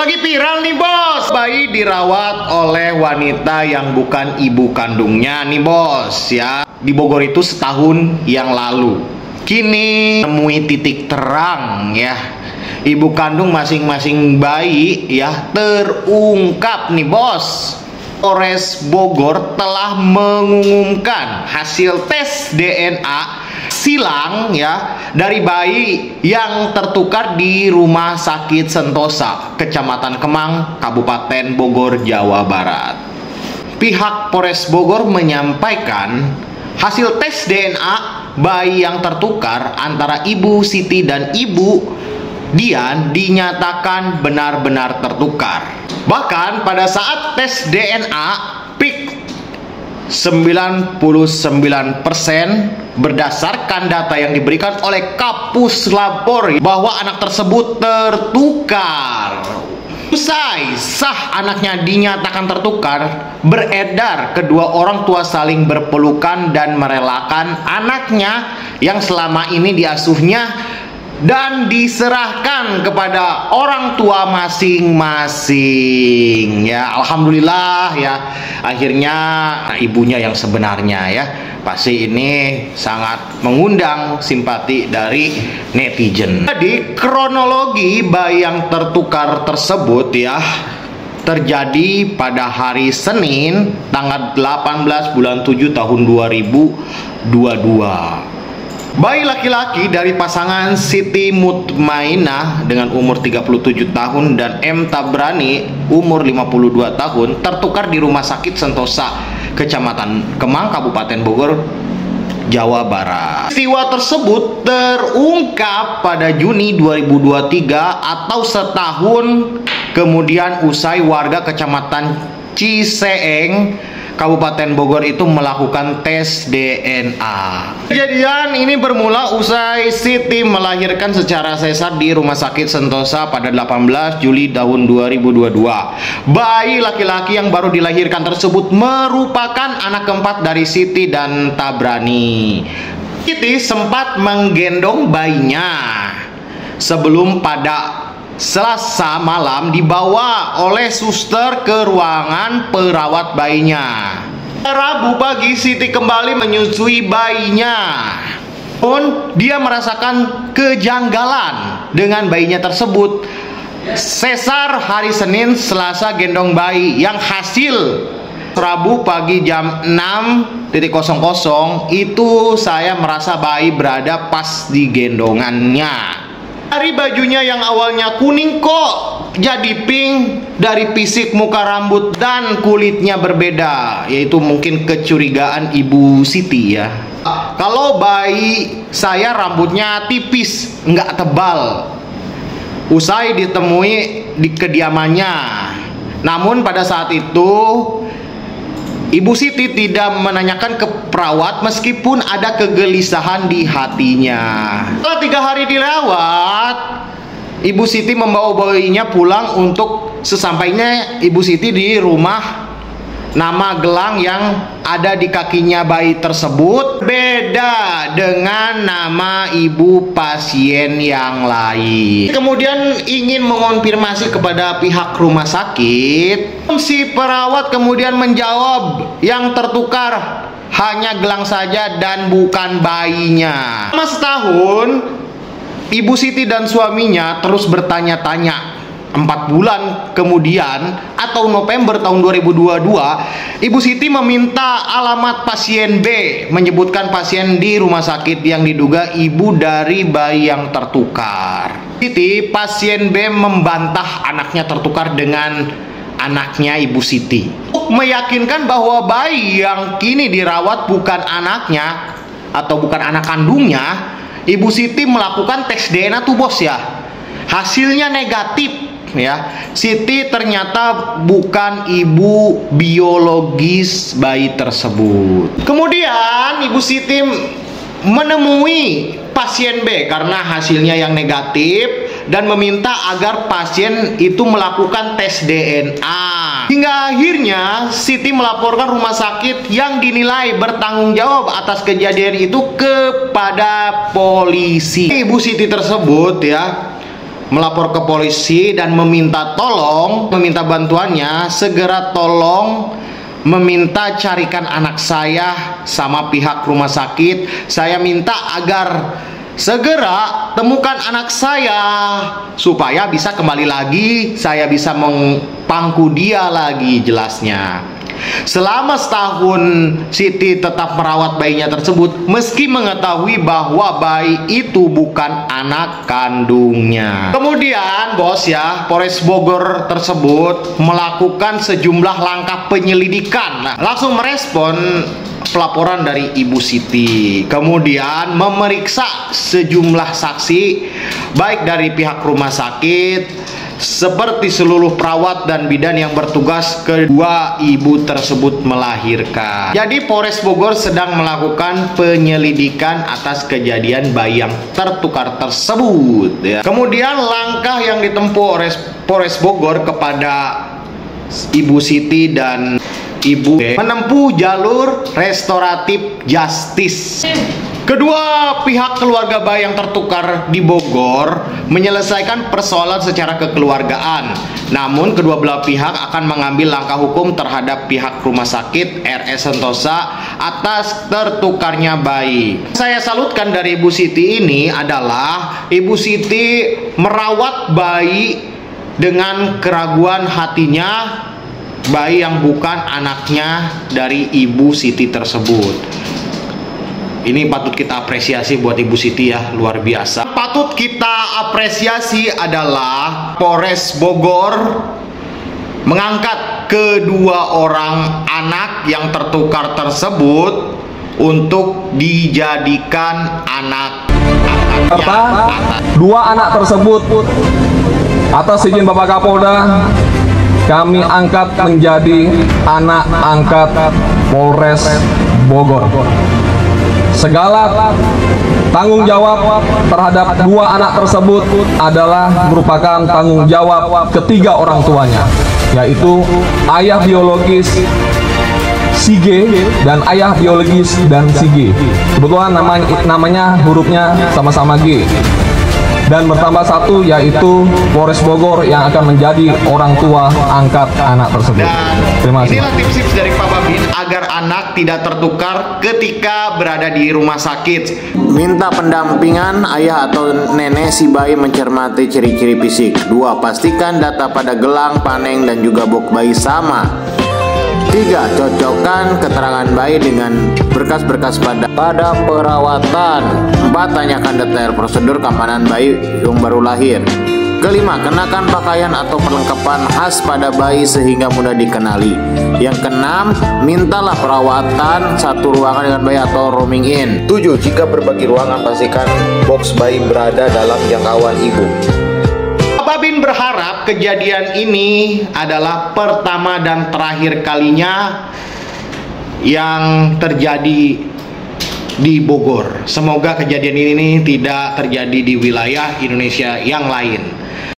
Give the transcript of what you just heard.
Lagi viral nih bos, bayi dirawat oleh wanita yang bukan ibu kandungnya nih bos ya. Di Bogor itu setahun yang lalu. Kini nemui titik terang ya. Ibu kandung masing-masing bayi ya terungkap nih bos. Polres Bogor telah mengumumkan hasil tes DNA silang ya dari bayi yang tertukar di Rumah Sakit Sentosa, Kecamatan Kemang, Kabupaten Bogor, Jawa Barat. Pihak Polres Bogor menyampaikan hasil tes DNA bayi yang tertukar antara Ibu Siti dan Ibu Dian dinyatakan benar-benar tertukar. Bahkan pada saat tes DNA peak 99% berdasarkan data yang diberikan oleh Kapus Labor bahwa anak tersebut tertukar. Usai sah anaknya dinyatakan tertukar, beredar kedua orang tua saling berpelukan dan merelakan anaknya yang selama ini diasuhnya dan diserahkan kepada orang tua masing-masing ya. Alhamdulillah ya, akhirnya ibunya yang sebenarnya ya. Pasti ini sangat mengundang simpati dari netizen. Jadi kronologi bayi yang tertukar tersebut ya terjadi pada hari Senin tanggal 18 bulan 7 tahun 2022. Bayi laki-laki dari pasangan Siti Mutmainah dengan umur 37 tahun dan M. Tabrani umur 52 tahun tertukar di Rumah Sakit Sentosa, Kecamatan Kemang, Kabupaten Bogor, Jawa Barat. Peristiwa tersebut terungkap pada Juni 2023 atau setahun kemudian usai warga Kecamatan Ciseeng, Kabupaten Bogor itu melakukan tes DNA. Kejadian ini bermula usai Siti melahirkan secara sesar di Rumah Sakit Sentosa pada 18 Juli tahun 2022. Bayi laki-laki yang baru dilahirkan tersebut merupakan anak keempat dari Siti dan Tabrani. Siti sempat menggendong bayinya sebelum pada Selasa malam dibawa oleh suster ke ruangan perawat bayinya. Rabu pagi Siti kembali menyusui bayinya. Pun dia merasakan kejanggalan dengan bayinya tersebut. Sesar hari Senin, Selasa gendong bayi yang hasil Rabu pagi jam 6.00 itu saya merasa bayi berada pas di gendongannya. Dari bajunya yang awalnya kuning kok jadi pink, dari fisik, muka, rambut, dan kulitnya berbeda. Yaitu mungkin kecurigaan Ibu Siti ya. Kalau bayi saya rambutnya tipis, nggak tebal. Usai ditemui di kediamannya. Namun pada saat itu Ibu Siti tidak menanyakan ke perawat meskipun ada kegelisahan di hatinya. Setelah 3 hari dirawat, Ibu Siti membawa bayinya pulang untuk sesampainya Ibu Siti di rumah. Nama gelang yang ada di kakinya bayi tersebut beda dengan nama ibu pasien yang lain. Kemudian ingin mengonfirmasi kepada pihak rumah sakit. Si perawat kemudian menjawab yang tertukar hanya gelang saja dan bukan bayinya. Selama setahun Ibu Siti dan suaminya terus bertanya-tanya. 4 bulan kemudian atau November tahun 2022, Ibu Siti meminta alamat pasien B, menyebutkan pasien di rumah sakit yang diduga ibu dari bayi yang tertukar. Siti, pasien B membantah anaknya tertukar dengan anaknya Ibu Siti. Meyakinkan bahwa bayi yang kini dirawat bukan anaknya atau bukan anak kandungnya, Ibu Siti melakukan tes DNA tuh bos ya. Hasilnya negatif ya. Siti ternyata bukan ibu biologis bayi tersebut. Kemudian Ibu Siti menemui pasien B karena hasilnya yang negatif dan meminta agar pasien itu melakukan tes DNA. Hingga akhirnya Siti melaporkan rumah sakit yang dinilai bertanggung jawab atas kejadian itu kepada polisi. Ibu Siti tersebut ya melapor ke polisi dan meminta bantuannya, segera tolong meminta carikan anak saya sama pihak rumah sakit. Saya minta agar segera temukan anak saya supaya bisa kembali lagi, saya bisa mempangku dia lagi, jelasnya. Selama setahun Siti tetap merawat bayinya tersebut meski mengetahui bahwa bayi itu bukan anak kandungnya. Kemudian bos ya, Polres Bogor tersebut melakukan sejumlah langkah penyelidikan. Langsung merespon pelaporan dari Ibu Siti, kemudian memeriksa sejumlah saksi baik dari pihak rumah sakit seperti seluruh perawat dan bidan yang bertugas kedua ibu tersebut melahirkan. Jadi Polres Bogor sedang melakukan penyelidikan atas kejadian bayi yang tertukar tersebut ya. Kemudian langkah yang ditempuh Polres Bogor kepada Ibu Siti dan Ibu B menempuh jalur restoratif justice. Kedua pihak keluarga bayi yang tertukar di Bogor menyelesaikan persoalan secara kekeluargaan. Namun kedua belah pihak akan mengambil langkah hukum terhadap pihak rumah sakit RS Sentosa atas tertukarnya bayi. Saya salutkan dari Ibu Siti ini adalah Ibu Siti merawat bayi dengan keraguan hatinya, bayi yang bukan anaknya dari Ibu Siti tersebut. Ini patut kita apresiasi buat Ibu Siti ya, luar biasa. Patut kita apresiasi adalah Polres Bogor mengangkat kedua orang anak yang tertukar tersebut untuk dijadikan anak serta dua anak tersebut atas izin Bapak Kapolda kami angkat menjadi anak angkat Polres Bogor. Segala tanggung jawab terhadap dua anak tersebut adalah merupakan tanggung jawab ketiga orang tuanya, yaitu ayah biologis si G dan ayah biologis dan si G. Kebetulan namanya hurufnya sama-sama G. Dan bertambah satu, yaitu Polres Bogor yang akan menjadi orang tua angkat anak tersebut. Terima kasih. Inilah tips-tips dari Pak Babin agar anak tidak tertukar ketika berada di rumah sakit. Minta pendampingan ayah atau nenek si bayi mencermati ciri-ciri fisik. 2. Pastikan data pada gelang, paneng, dan juga box bayi sama. 3. Cocokkan keterangan bayi dengan berkas-berkas pada perawatan. 4. Tanyakan detail prosedur keamanan bayi yang baru lahir. Kelima, kenakan pakaian atau perlengkapan khas pada bayi sehingga mudah dikenali. Yang keenam, mintalah perawatan satu ruangan dengan bayi atau rooming in. 7. Jika berbagi ruangan, pastikan box bayi berada dalam jangkauan ibu. Babin berharap kejadian ini adalah pertama dan terakhir kalinya yang terjadi di Bogor. Semoga kejadian ini tidak terjadi di wilayah Indonesia yang lain.